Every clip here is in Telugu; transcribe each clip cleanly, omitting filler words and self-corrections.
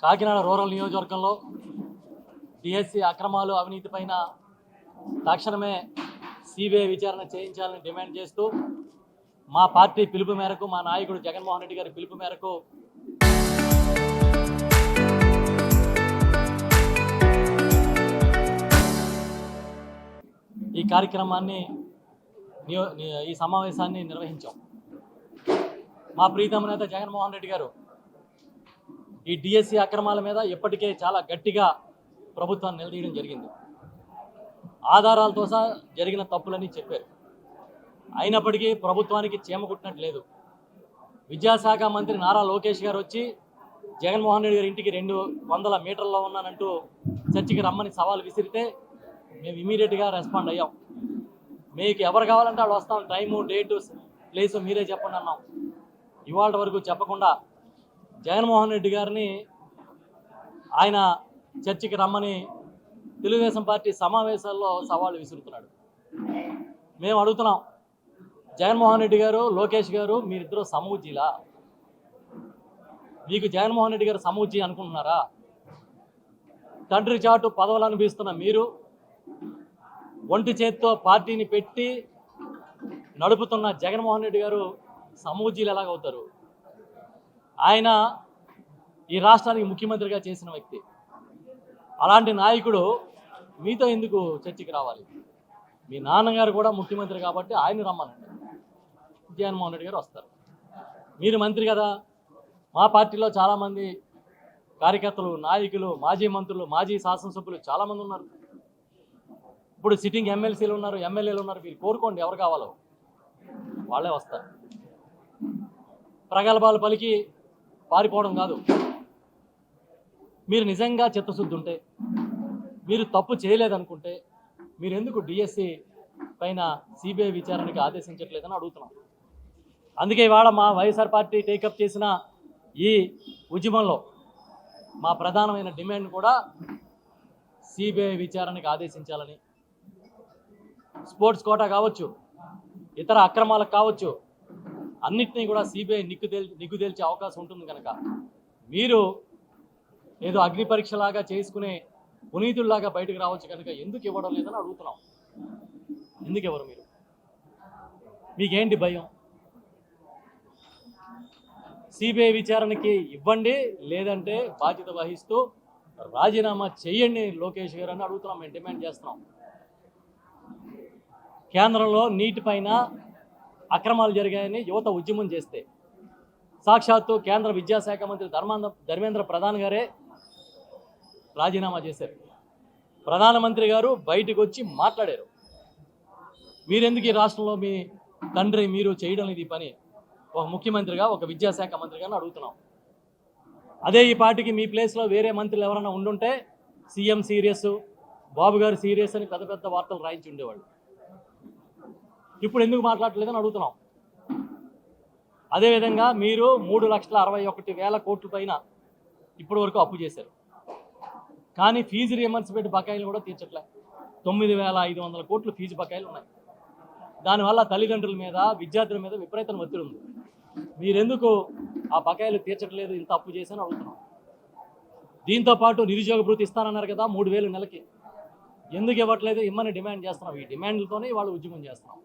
కాకినాడ రూరల్ నియోజకవర్గంలో డిఎస్సి అక్రమాలు అవినీతిపైన తక్షణమే సిబిఐ విచారణ చేయించాలని డిమాండ్ చేస్తూ మా పార్టీ పిలుపు మేరకు, మా నాయకుడు జగన్మోహన్ రెడ్డి గారి పిలుపు మేరకు ఈ కార్యక్రమాన్ని ఈ సమావేశాన్ని నిర్వహించాం. మా ప్రీతమ నేత జగన్మోహన్ రెడ్డి గారు ఈ డిఎస్సి అక్రమాల మీద ఇప్పటికే చాలా గట్టిగా ప్రభుత్వాన్ని నిలదీయడం జరిగింది. ఆధారాలతో సహా జరిగిన తప్పులని చెప్పారు. అయినప్పటికీ ప్రభుత్వానికి చీమ కుట్టినట్టు లేదు. విద్యాశాఖ మంత్రి నారా లోకేష్ గారు వచ్చి జగన్మోహన్ రెడ్డి గారి ఇంటికి 200 మీటర్లో ఉన్నానంటూ చర్చికి రమ్మని సవాల్ విసిరితే మేము ఇమీడియట్గా రెస్పాండ్ అయ్యాం. మీకు ఎవరు కావాలంటే వాళ్ళు వస్తాం, టైము, డేటు, ప్లేసు మీరే చెప్పండి అన్నాం. ఇవాళ వరకు చెప్పకుండా జగన్మోహన్ రెడ్డి గారిని ఆయన చర్చికి రమ్మని తెలుగుదేశం పార్టీ సమావేశాల్లో సవాళ్ళు విసురుతున్నాడు. మేము అడుగుతున్నాం, జగన్మోహన్ రెడ్డి గారు, లోకేష్ గారు, మీరిద్దరూ సమూజీలా? మీకు జగన్మోహన్ రెడ్డి గారు సమూజీ అనుకుంటున్నారా? తండ్రి చాటు పదవులు అనిపిస్తున్న మీరు ఒంటి చేత్తో పార్టీని పెట్టి నడుపుతున్న జగన్మోహన్ రెడ్డి గారు సమూజీలు ఎలాగవుతారు? ఆయన ఈ రాష్ట్రానికి ముఖ్యమంత్రిగా చేసిన వ్యక్తి. అలాంటి నాయకుడు మీతో ఎందుకు చర్చకి రావాలి? మీ నాన్నగారు కూడా ముఖ్యమంత్రి కాబట్టి ఆయన రమ్మనండి, జగన్మోహన్ రెడ్డి గారు వస్తారు. మీరు మంత్రి కదా. మా పార్టీలో చాలామంది కార్యకర్తలు, నాయకులు, మాజీ మంత్రులు, మాజీ శాసనసభ్యులు చాలామంది ఉన్నారు. ఇప్పుడు సిట్టింగ్ ఎమ్మెల్సీలు ఉన్నారు, ఎమ్మెల్యేలు ఉన్నారు. మీరు కోరుకోండి, ఎవరు కావాలో వాళ్ళే వస్తారు. ప్రగల్భాలు పలికి పారిపోవడం కాదు. మీరు నిజంగా చిత్తశుద్ధి ఉంటే, మీరు తప్పు చేయలేదనుకుంటే మీరు ఎందుకు డిఎస్సి పైన సిబిఐ విచారణకి ఆదేశించట్లేదని అడుగుతున్నాం. అందుకే ఇవాళ మా వైఎస్ఆర్ పార్టీ టేకప్ చేసిన ఈ ఉద్యమంలో మా ప్రధానమైన డిమాండ్ కూడా సిబిఐ విచారణకి ఆదేశించాలని. స్పోర్ట్స్ కోటా కావచ్చు, ఇతర అక్రమాలకు కావచ్చు, అన్నిటినీ కూడా సిబిఐ నిగ్గు తేల్చే అవకాశం ఉంటుంది కనుక మీరు ఏదో అగ్ని పరీక్షలాగా చేసుకునే పునీతుల్లాగా బయటకు రావచ్చు కనుక ఎందుకు ఇవ్వడం లేదని అడుగుతున్నాం. ఎందుకు ఎవరు మీరు? మీకేంటి భయం? సిబిఐ విచారణకి ఇవ్వండి, లేదంటే బాధ్యత వహిస్తూ రాజీనామా చేయండి లోకేష్ గారు అని అడుగుతున్నాం. మేము డిమాండ్ చేస్తున్నాం. కేంద్రంలో నీటిపైన అక్రమాలు జరిగాయని యువత ఉద్యమం చేస్తే సాక్షాత్తు కేంద్ర విద్యాశాఖ మంత్రి ధర్మేంద్ర ప్రధాన్ గారే రాజీనామా చేశారు. ప్రధానమంత్రి గారు బయటకు వచ్చి మాట్లాడారు. మీరెందుకు ఈ రాష్ట్రంలో మీ తండ్రి మీరు చేయడం ఇది పని? ఒక ముఖ్యమంత్రిగా, ఒక విద్యాశాఖ మంత్రిగా అడుగుతున్నాం. అదే ఈ పార్టీకి మీ ప్లేస్లో వేరే మంత్రులు ఎవరైనా ఉండుంటే సీఎం సీరియస్, బాబు గారు సీరియస్ అని పెద్ద పెద్ద వార్తలు రాయించి ఉండేవాళ్ళు. ఇప్పుడు ఎందుకు మాట్లాడలేదని అడుగుతున్నాం. అదేవిధంగా మీరు 3,61,000 కోట్ల పైన ఇప్పటి వరకు అప్పు చేశారు. కానీ ఫీజు రియంబర్స్మెంట్ బకాయిలు కూడా తీర్చట్లే. 9,500 కోట్లు ఫీజు బకాయిలు ఉన్నాయి. దానివల్ల తల్లిదండ్రుల మీద, విద్యార్థుల మీద విపరీతమైన ఒత్తిడి ఉంది. మీరెందుకు ఆ బకాయిలు తీర్చట్లేదు? ఇంత అప్పు చేసి అని అడుగుతున్నాం. దీంతోపాటు నిరుద్యోగ భృతి ఇస్తానన్నారు కదా, 3,000 నెలకి ఎందుకు ఇవ్వట్లేదు? ఇమ్మని డిమాండ్ చేస్తున్నాం. ఈ డిమాండ్లతోనే వాళ్ళు ఉద్యమం చేస్తున్నాం.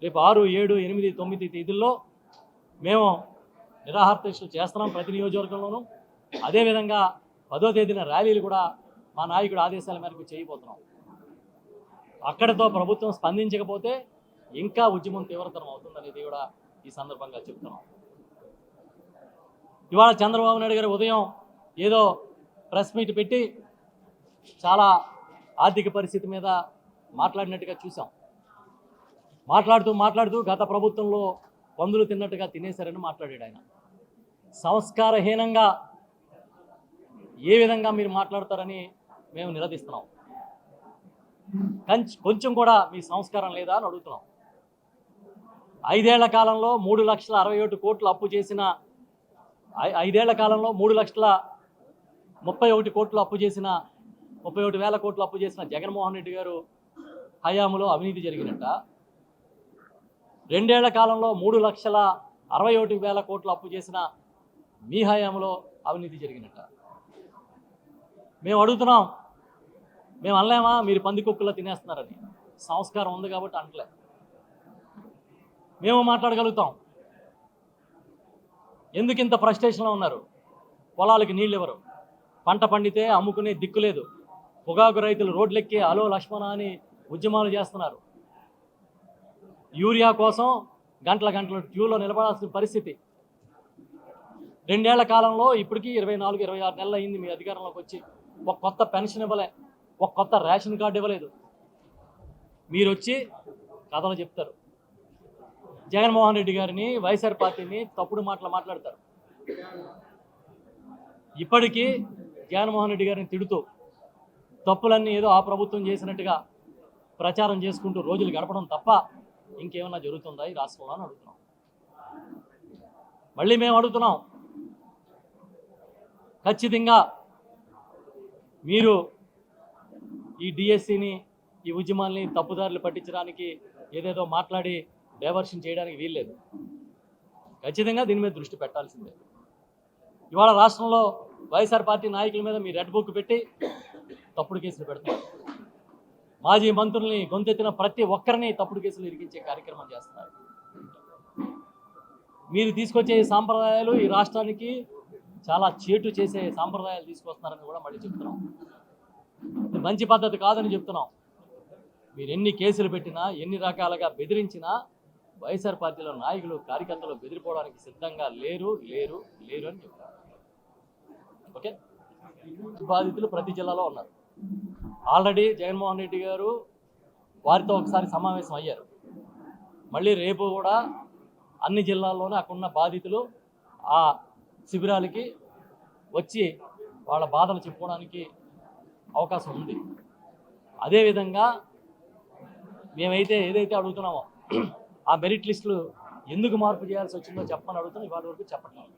రేపు 6, 7, 8, 9 తేదీల్లో మేము నిరాహార దీక్షలు చేస్తున్నాం ప్రతి నియోజకవర్గంలోనూ. అదేవిధంగా 10వ తేదీన ర్యాలీలు కూడా మా నాయకుడు ఆదేశాల మేరకు చేయబోతున్నాం. అక్కడితో ప్రభుత్వం స్పందించకపోతే ఇంకా ఉద్యమం తీవ్రతరం అవుతుందనేది కూడా ఈ సందర్భంగా చెప్తున్నాం. ఇవాళ చంద్రబాబు నాయుడు గారు ఉదయం ఏదో ప్రెస్ మీట్ పెట్టి చాలా ఆర్థిక పరిస్థితి మీద మాట్లాడినట్టుగా చూసాం. మాట్లాడుతూ గత ప్రభుత్వంలో పందులు తిన్నట్టుగా తినేశారని మాట్లాడాడు ఆయన. సంస్కారహీనంగా ఏ విధంగా మీరు మాట్లాడతారని మేము నిలదీస్తున్నాం. కొంచెం కూడా మీ సంస్కారం లేదా అని అడుగుతున్నాం. 5 ఏళ్ల కాలంలో 3,61 కోట్లు అప్పు చేసిన 5 ఏళ్ల కాలంలో 3,31 కోట్లు అప్పు చేసిన 31,000 కోట్లు అప్పు చేసిన జగన్మోహన్ రెడ్డి గారు హయాంలో అవినీతి జరిగినట్ట? 2 ఏళ్ల కాలంలో 3,61,000 కోట్లు అప్పు చేసిన మీ హయాంలో అవినీతి జరిగినట్ట? మేము అడుగుతున్నాం, మేము అనలేమా మీరు పందికొక్కులా తినేస్తున్నారని. సంస్కారం ఉంది కాబట్టి అనట్లే. మేము మాట్లాడగలుగుతాం. ఎందుకు ఇంత ఫ్రస్ట్రేషన్లో ఉన్నారు? పొలాలకి నీళ్ళు ఇవ్వరు, పంట పండితే అమ్ముకునే దిక్కు లేదు, పొగాకు రైతులు రోడ్లెక్కి అలో లక్ష్మణ అని ఉద్యమాలు చేస్తున్నారు. యూరియా కోసం గంటల గంటలు క్యూలో నిలబడాల్సిన పరిస్థితి. 2 ఏళ్ల కాలంలో ఇప్పటికీ 24-26 నెలలు అయింది మీ అధికారంలోకి వచ్చి. ఒక కొత్త పెన్షన్ ఇవ్వలే, ఒక కొత్త రేషన్ కార్డు ఇవ్వలేదు. మీరు వచ్చి కథలు చెప్తారు, జగన్మోహన్ రెడ్డి గారిని, వైఎస్ఆర్ పార్టీని తప్పుడు మాటలు మాట్లాడతారు. ఇప్పటికీ జగన్మోహన్ రెడ్డి గారిని తిడుతూ తప్పులన్నీ ఏదో ఆ ప్రభుత్వం చేసినట్టుగా ప్రచారం చేసుకుంటూ రోజులు గడపడం తప్ప ఇంకేమన్నా జరుగుతుందా ఈ రాష్ట్రంలో అని అడుగుతున్నాం. మళ్ళీ మేము అడుగుతున్నాం, ఖచ్చితంగా మీరు ఈ డిఎస్సిని, ఈ ఉద్యమాల్ని తప్పుదారులు పట్టించడానికి ఏదేదో మాట్లాడి డైవర్షన్ చేయడానికి వీల్లేదు. ఖచ్చితంగా దీని మీద దృష్టి పెట్టాల్సిందే. ఇవాళ రాష్ట్రంలో వైఎస్ఆర్ పార్టీ నాయకుల మీద మీ రెడ్ బుక్ పెట్టి తప్పుడు కేసులు పెడుతున్నారు. మాజీ మంత్రుల్ని గొంతెత్తిన ప్రతి ఒక్కరిని తప్పుడు కేసులు ఇరికించే కార్యక్రమం చేస్తున్నారు. మీరు తీసుకొచ్చే ఈ సాంప్రదాయాలు ఈ రాష్ట్రానికి చాలా చేటు చేసే సాంప్రదాయాలు తీసుకొస్తున్నారని కూడా మళ్ళీ చెప్తున్నాం. ఇది మంచి పద్ధతి కాదని చెప్తున్నాం. మీరు ఎన్ని కేసులు పెట్టినా, ఎన్ని రకాలుగా బెదిరించినా వైఎస్ఆర్ పార్టీలో నాయకులు, కార్యకర్తలు బెదిరిపోవడానికి సిద్ధంగా లేరు అని చెప్తున్నారు. ఓకే, బాధితులు ప్రతి జిల్లాలో ఉన్నారు. ఆల్రెడీ జగన్మోహన్ రెడ్డి గారు వారితో ఒకసారి సమావేశం అయ్యారు. మళ్ళీ రేపు కూడా అన్ని జిల్లాల్లోనే అక్కడున్న బాధితులు ఆ శిబిరాలకి వచ్చి వాళ్ళ బాధలు చెప్పుకోవడానికి అవకాశం ఉంది. అదేవిధంగా మేమైతే ఏదైతే అడుగుతున్నామో ఆ మెరిట్ లిస్టులు ఎందుకు మార్పు చేయాల్సి వచ్చిందో చెప్పమని అడుగుతున్నాం. ఇవాళ వరకు చెప్పట్లేదు.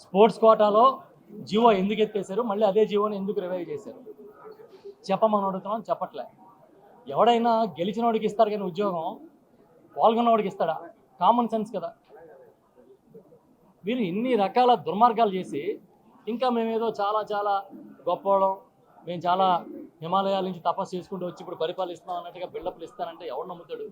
స్పోర్ట్స్ కోటాలో జీవో ఎందుకు ఎత్తేసారు, మళ్ళీ అదే జీవోని ఎందుకు రివైవ్ చేశారు చెప్పమని అడుగుతున్నాం. చెప్పట్లే. ఎవడైనా గెలిచిన వాడికి ఇస్తారు కానీ ఉద్యోగం పాల్గొన్న వాడికి ఇస్తాడా? కామన్ సెన్స్ కదా. మీరు ఇన్ని రకాల దుర్మార్గాలు చేసి ఇంకా మేమేదో చాలా గొప్పవాళ్ళం, మేము చాలా హిమాలయాల నుంచి తపస్సు చేసుకుంటూ వచ్చి ఇప్పుడు పరిపాలిస్తున్నాం అన్నట్టుగా బిల్డప్లు ఇస్తానంటే ఎవడు నమ్ముతాడు?